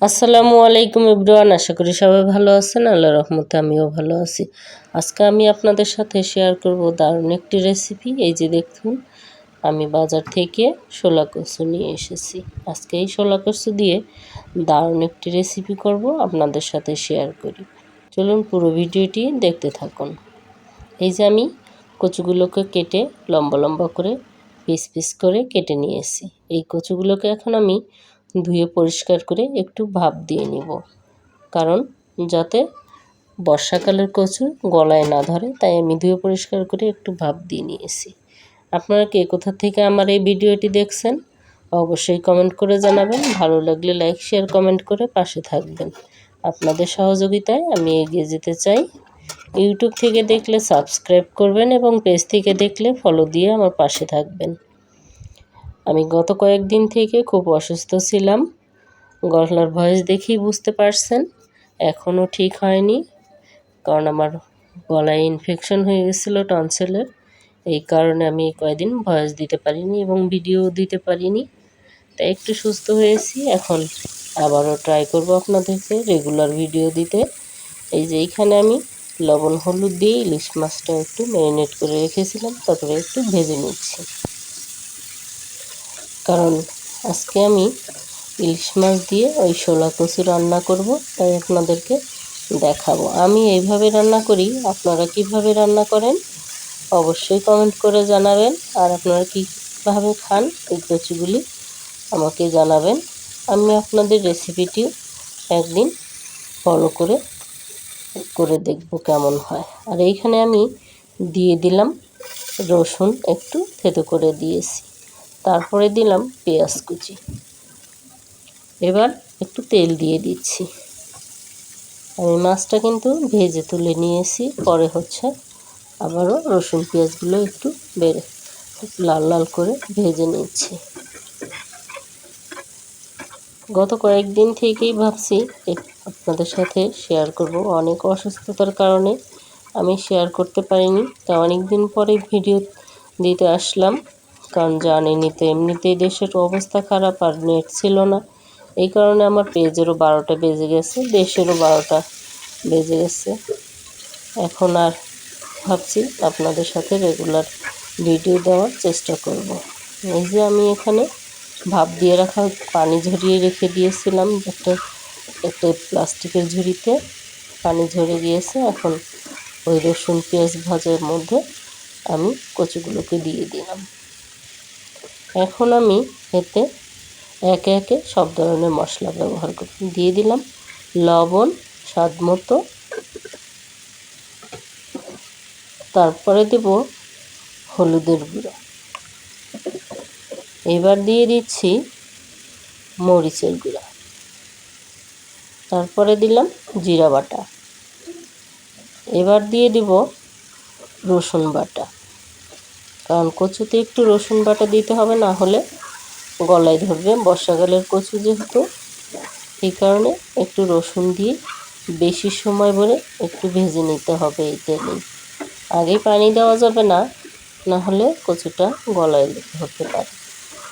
আসসালামু আলাইকুম এভরিওয়ান, আশা করি সবাই ভালো আছেন। আল্লাহর রহমতে আমিও ভালো আছি। আজকে আমি আপনাদের সাথে শেয়ার করব দারুণ একটি রেসিপি। এই যে দেখুন, আমি বাজার থেকে শোলা কচু নিয়ে এসেছি। আজকে এই শোলা কচু দিয়ে দারুণ একটি রেসিপি করব, আপনাদের সাথে শেয়ার করি। চলুন পুরো ভিডিওটি দেখতে থাকুন। এই যে আমি কচুগুলোকে কেটে লম্বা লম্বা করে পিস পিস করে কেটে নিয়েছি। এই কচুগুলোকে এখন আমি ধুয়ে পরিষ্কার করে একটু ভাপ দিয়ে নিব, কারণ যাতে বর্ষাকালের কচু গলায় না ধরে, তাই আমি ধুয়ে পরিষ্কার করে একটু ভাপ দিয়ে নিয়েছি। আপনারা কে কোথা থেকে আমার এই ভিডিওটি দেখছেন অবশ্যই কমেন্ট করে জানাবেন। ভালো লাগলে লাইক শেয়ার কমেন্ট করে পাশে থাকবেন। আপনাদের সহযোগিতায় আমি এগিয়ে যেতে চাই। ইউটিউব থেকে দেখলে সাবস্ক্রাইব করবেন এবং পেজ থেকে দেখলে ফলো দিয়ে আমার পাশে থাকবেন। আমি গত কয়েকদিন থেকে খুব অসুস্থ ছিলাম, গলার ভয়েস দেখেই বুঝতে পারছেন। এখনও ঠিক হয়নি, কারণ আমার গলায় ইনফেকশন হয়ে গেছিলো টনসিলের। এই কারণে আমি কয়েকদিন ভয়েস দিতে পারিনি এবং ভিডিও দিতে পারিনি। তাই একটু সুস্থ হয়েছি, এখন আবারও ট্রাই করব আপনাদেরকে রেগুলার ভিডিও দিতে। এই যে এইখানে আমি লবণ হলুদ দিয়ে ইলিশ মাছটা একটু ম্যারিনেট করে রেখেছিলাম, তারপরে একটু ভেজে নিচ্ছি, কারণ আজকে আমি ইলিশ মাছ দিয়ে ওই শোলা কচু রান্না করব, তাই আপনাদেরকে দেখাবো। আমি এইভাবে রান্না করি, আপনারা কিভাবে রান্না করেন অবশ্যই কমেন্ট করে জানাবেন। আর আপনারা কীভাবে খান এই কচুগুলি আমাকে জানাবেন। আমি আপনাদের রেসিপিটি একদিন ফলো করে দেখব কেমন হয়। আর এইখানে আমি দিয়ে দিলাম রসুন, একটু থেতো করে দিয়েছি, তারপরে দিলাম পেঁয়াজ কুচি। এবার একটু তেল দিয়ে দিচ্ছি। আমি মাছটা কিন্তু ভেজে তুলে নিয়েছি, পরে আবারও রসুন পেঁয়াজগুলো একটু লাল লাল করে ভেজে নিচ্ছি। গত কয়েকদিন থেকেই ভাবছি আপনাদের সাথে শেয়ার করব। অনেক অসুস্থতার কারণে আমি শেয়ার করতে পারিনি, তা অনেক দিন পরে ভিডিও দিতে আসলাম। কারণ জানেনই তো, এমনিতেই দেশের অবস্থা খারাপ, আর নেট ছিল না। এই কারণে আমার পেজেরও 12টা বেজে গেছে, দেশেরও 12টা বেজে গেছে। এখন আর ভাবছি আপনাদের সাথে রেগুলার ভিডিও দেওয়ার চেষ্টা করব। এই যে আমি এখানে ভাপ দিয়ে রাখা পানি ঝরিয়ে রেখে দিয়েছিলাম, একটা প্লাস্টিকের ঝুড়িতে পানি ঝরে গিয়েছে। এখন ওই রসুন পেঁয়াজ ভাজার মধ্যে আমি কচুগুলোকে দিয়ে দিলাম। এখন আমি এতে একে একে সব ধরনের মশলা ব্যবহার করি। দিয়ে দিলাম লবণ স্বাদ মতো, তারপরে দেব হলুদের গুঁড়ো, এবার দিয়ে দিচ্ছি মরিচের গুঁড়া, তারপরে দিলাম জিরা বাটা, এবার দিয়ে দিব রসুন বাটা, কারণ কচুতে একটু রসুন বাটা দিতে হবে, না হলে গলায় ধরবে। বর্ষাকালের কচু যেহেতু, এই কারণে একটু রসুন দিয়ে বেশি সময় ধরে একটু ভেজে নিতে হবে এই তেলেই। আগেই পানি দেওয়া যাবে না, না হলে কচুটা গলায় ধরতে পারে।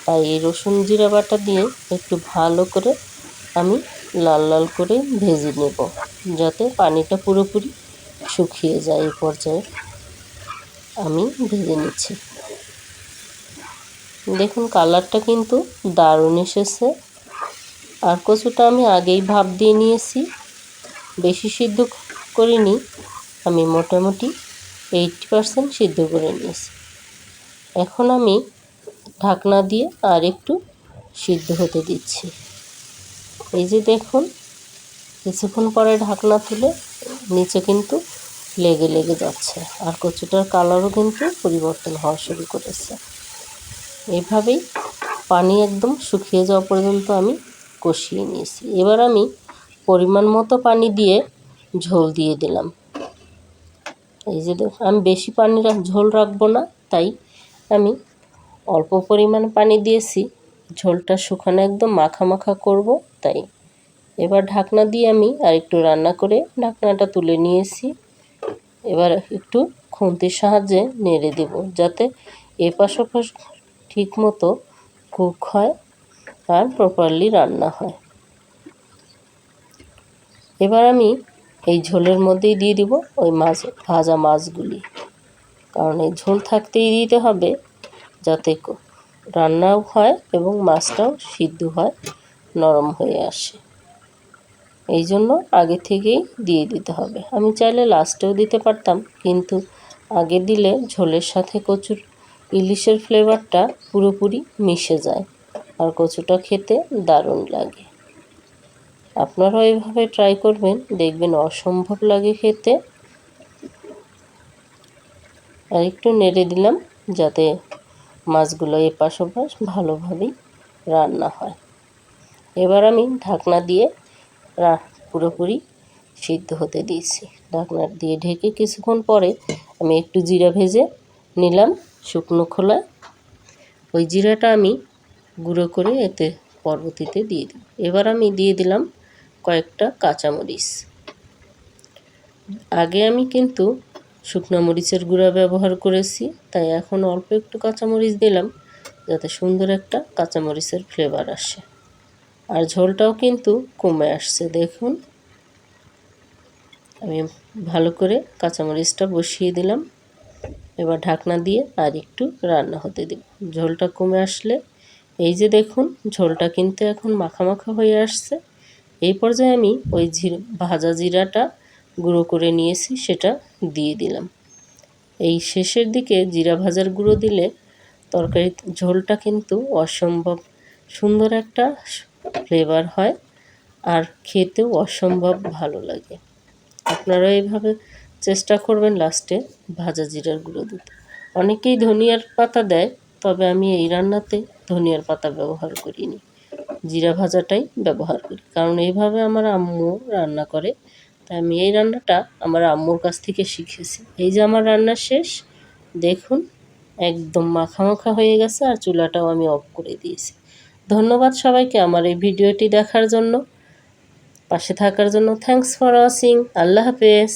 তাই এই রসুন জিরা বাটা দিয়ে একটু ভালো করে আমি লাল লাল করে ভেজে নেব, যাতে পানিটা পুরোপুরি শুকিয়ে যায়। এই পর্যায়ে আমি ভেজে নিচ্ছি। দেখুন কালারটা কিন্তু দারুণ এসেছে। আর কচুটা আমি আগেই ভাপ দিয়ে নিয়েছি, বেশি সিদ্ধ করিনি, আমি মোটামুটি 80% সিদ্ধ করে নিয়েছি। এখন আমি ঢাকনা দিয়ে আর একটু সিদ্ধ হতে দিচ্ছি। এই যে দেখুন, কিছুক্ষণ পরে ঢাকনা তুলে নিচে কিন্তু লেগে লেগে যাচ্ছে, আর কচুটার কালারও কিন্তু পরিবর্তন হওয়া শুরু করেছে। এভাবেই পানি একদম শুকিয়ে যাওয়া পর্যন্ত আমি কষিয়ে নিয়েছি। এবার আমি পরিমাণ মতো পানি দিয়ে ঝোল দিয়ে দিলাম। এই যে দেখুন, আমি বেশি ঝোল রাখবো না, তাই আমি অল্প পরিমাণ পানি দিয়েছি। ঝোলটা শুকানো একদম মাখা মাখা করব, তাই। এবার ঢাকনা দিয়ে আমি আর একটু রান্না করে ঢাকনাটা তুলে নিয়েছি। এবার একটু খুন্তির সাহায্যে নেড়ে দেব, যাতে এপাশ ওপাশ ঠিক মতো কুক হয় আর প্রপারলি রান্না হয়। এবার আমি এই ঝোলের মধ্যেই দিয়ে দিব ওই ভাজা মাছগুলি, কারণ এই ঝোল থাকতেই দিতে হবে যাতে রান্নাও হয় এবং মাছটাও সিদ্ধ হয়, নরম হয়ে আসে। এই জন্য আগে থেকেই দিয়ে দিতে হবে। আমি চাইলে লাস্টেও দিতে পারতাম, কিন্তু আগে দিলে ঝোলের সাথে ইলিশের ফ্লেভারটা পুরোপুরি মিশে যায় আর কচুটা খেতে দারুণ লাগে। আপনারাও এইভাবে ট্রাই করবেন, দেখবেন অসম্ভব লাগে খেতে। আর একটু নেড়ে দিলাম যাতে মাছগুলো এপাশ ওপাশ ভালোভাবেই রান্না হয়। এবার আমি ঢাকনা দিয়ে পুরোপুরি সিদ্ধ হতে দিয়েছি। ঢাকনা দিয়ে ঢেকে কিছুক্ষণ পরে আমি একটু জিরা ভেজে নিলাম শুকনো খোলায়। ওই জিরাটা আমি গুঁড়ো করে এতে পরবর্তীতে দিয়ে দিই। এবার আমি দিয়ে দিলাম কয়েকটা কাঁচামরিচ। আগে আমি কিন্তু শুকনো মরিচের গুঁড়া ব্যবহার করেছি, তাই এখন অল্প একটু কাঁচামরিচ দিলাম যাতে সুন্দর একটা কাঁচামরিচের ফ্লেভার আসে। আর ঝোলটাও কিন্তু কমে আসছে, দেখুন। আমি ভালো করে কাঁচামরিচটা বসিয়ে দিলাম। এবার ঢাকনা দিয়ে আর একটু রান্না হতে দিই। ঝোলটা কমে আসলে এই যে দেখুন ঝোলটা কিন্তু এখন মাখা মাখা হয়ে আসছে। এই পর্যায়ে আমি ওই ভাজা জিরাটা গুঁড়ো করে নিয়েছি সেটা দিয়ে দিলাম। এই শেষের দিকে জিরা ভাজার গুঁড়ো দিলে তরকারির ঝোলটা কিন্তু অসম্ভব সুন্দর একটা ফ্লেভার হয় আর খেতেও অসম্ভব ভালো লাগে। আপনারা এইভাবে চেষ্টা করবেন লাস্টে ভাজা জিরার গুঁড়ো দিতে। অনেকেই ধনিয়ার পাতা দেয়, তবে আমি এই রান্নাতে ধনিয়ার পাতা ব্যবহার করিনি, জিরা ভাজাটাই ব্যবহার করি, কারণ এইভাবে আমার আম্মু রান্না করে। তাই আমি এই রান্নাটা আমার আম্মুর কাছ থেকে শিখেছি। এই যে আমার রান্না শেষ, দেখুন একদম মাখা মাখা হয়ে গেছে আর চুলাটাও আমি অফ করে দিয়েছি। ধন্যবাদ সবাইকে আমার এই ভিডিওটি দেখার জন্য, পাশে থাকার জন্য। Thanks for watching. আল্লাহ হাফেজ।